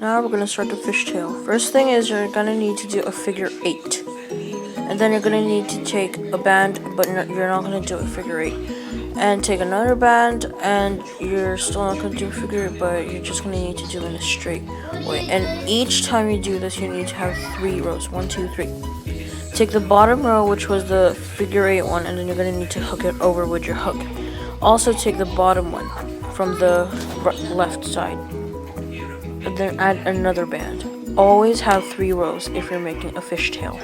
Now we're gonna start the fishtail. First thing is you're gonna need to do a figure 8. And then you're gonna need to take a band, but you're not gonna do a figure 8. And take another band, and you're still not gonna do a figure 8, but you're just gonna need to do it in a straight way. And each time you do this, you need to have 3 rows. 1, 2, 3. Take the bottom row, which was the figure 8 one, and then you're gonna need to hook it over with your hook. Also take the bottom one from the left side, and then add another band. Always have 3 rows if you're making a fishtail.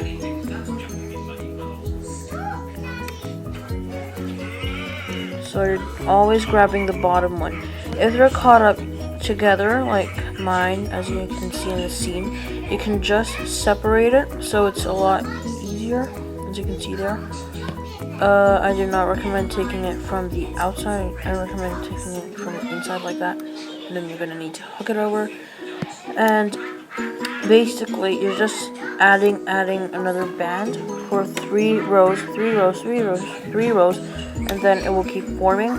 So you're always grabbing the bottom one. If they're caught up together, like mine, as you can see in the scene, you can just separate it, so it's a lot easier, as you can see there. I do not recommend taking it from the outside. I recommend taking it from the inside like that. And then you're gonna need to hook it over. And basically, you're just adding another band for 3 rows, 3 rows, 3 rows, 3 rows, and then it will keep forming.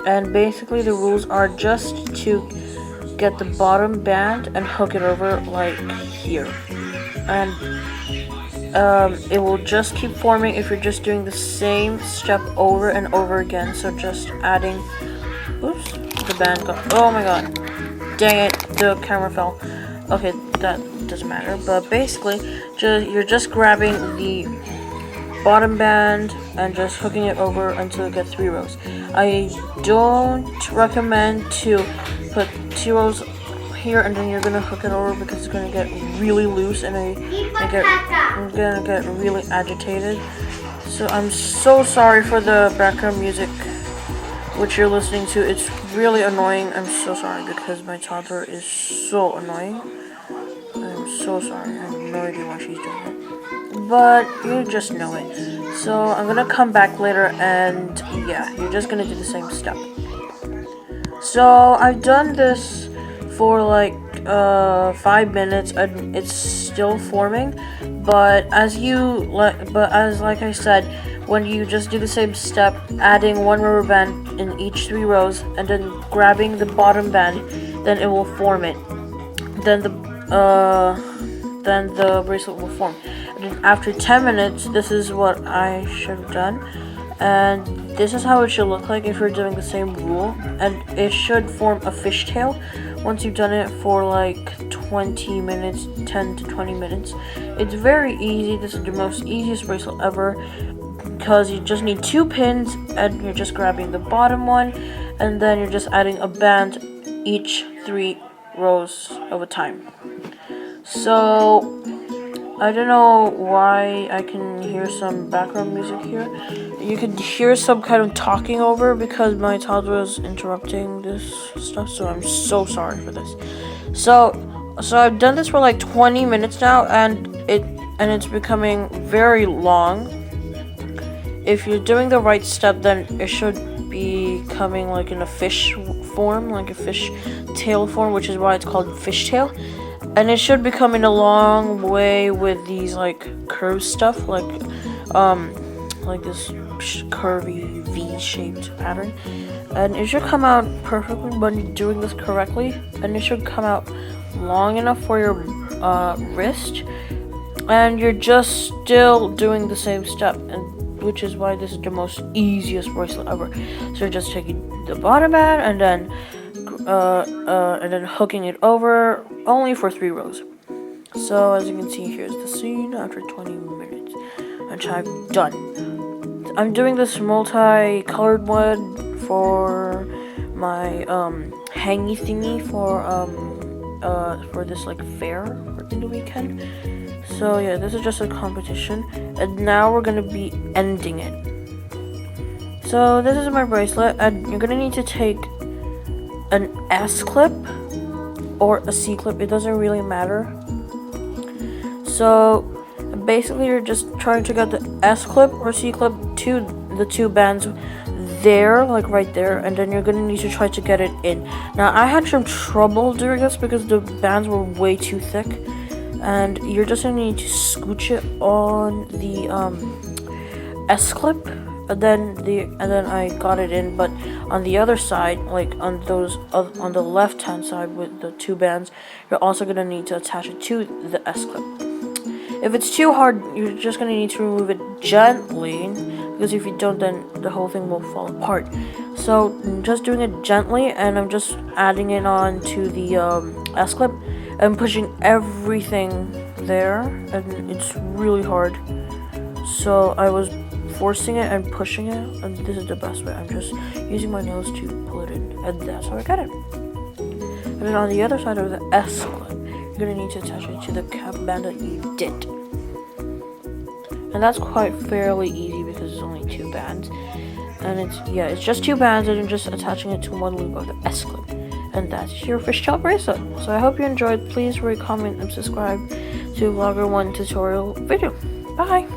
And basically, the rules are just to get the bottom band and hook it over like here. And it will just keep forming if you're just doing the same step over and over again. So just adding, oops, the band got, oh my god, dang it, the camera fell. Okay, that doesn't matter, but basically, you're just grabbing the bottom band and just hooking it over until you get 3 rows. I don't recommend to put 2 rows here and then you're gonna hook it over because it's gonna get really loose and I'm gonna get really agitated. So I'm so sorry for the background music which you're listening to. It's really annoying. I'm so sorry because my toddler is so annoying. I'm so sorry. I have no idea why she's doing it, but you just know it. So I'm gonna come back later and yeah, you're just gonna do the same step. So I've done this for like 5 minutes and it's still forming, but like I said, when you just do the same step, adding 1 rubber band in each 3 rows and then grabbing the bottom band, then it will form it. Then the bracelet will form. And then after 10 minutes, this is what I should have done. And this is how it should look like if you're doing the same rule. And it should form a fishtail once you've done it for like 20 minutes, 10 to 20 minutes. It's very easy. This is the most easiest bracelet ever because you just need 2 pins and you're just grabbing the bottom one and then you're just adding a band each 3 rows of a time. So I don't know why I can hear some background music here. You could hear some kind of talking over because my toddler is interrupting this stuff, so I'm so sorry for this. So I've done this for like 20 minutes now and it's becoming very long. If you're doing the right step, then it should be coming like in a fish form, like a fish tail form, which is why it's called fishtail. And it should be coming a long way with these like curved stuff, like this curvy V-shaped pattern. And it should come out perfectly when you're doing this correctly. And it should come out long enough for your wrist. And you're just still doing the same step, and which is why this is the most easiest bracelet ever. So you're just taking the bottom band and then hooking it over only for 3 rows. So as you can see, here's the scene after 20 minutes, which I've done. I'm doing this multi-colored one for my hangy thingy for this like fair in the weekend. So yeah, this is just a competition, and now we're gonna be ending it. So this is my bracelet, and you're gonna need to take an S clip or a C clip, it doesn't really matter. So basically you're just trying to get the S clip or C clip to the 2 bands there, like right there, and then you're gonna need to try to get it in. Now I had some trouble doing this because the bands were way too thick, and you're just gonna need to scooch it on the S clip and then I got it in. But on the other side, like on the left hand side with the 2 bands, you're also gonna need to attach it to the S clip. If it's too hard, you're just gonna need to remove it gently, because if you don't, then the whole thing will fall apart. So just doing it gently, and I'm just adding it on to the S clip and pushing everything there, and it's really hard. So I was forcing it and pushing it, and this is the best way. I'm just using my nails to pull it in, and that's how I got it. And then on the other side of the S clip, you're gonna need to attach it to the cap band that you did. And that's quite fairly easy because it's only 2 bands. And it's just 2 bands, and I'm just attaching it to one loop of the S clip. And that's your fishtail bracelet. So I hope you enjoyed. Please rate, comment, and subscribe to Vlogger 1 tutorial video. Bye!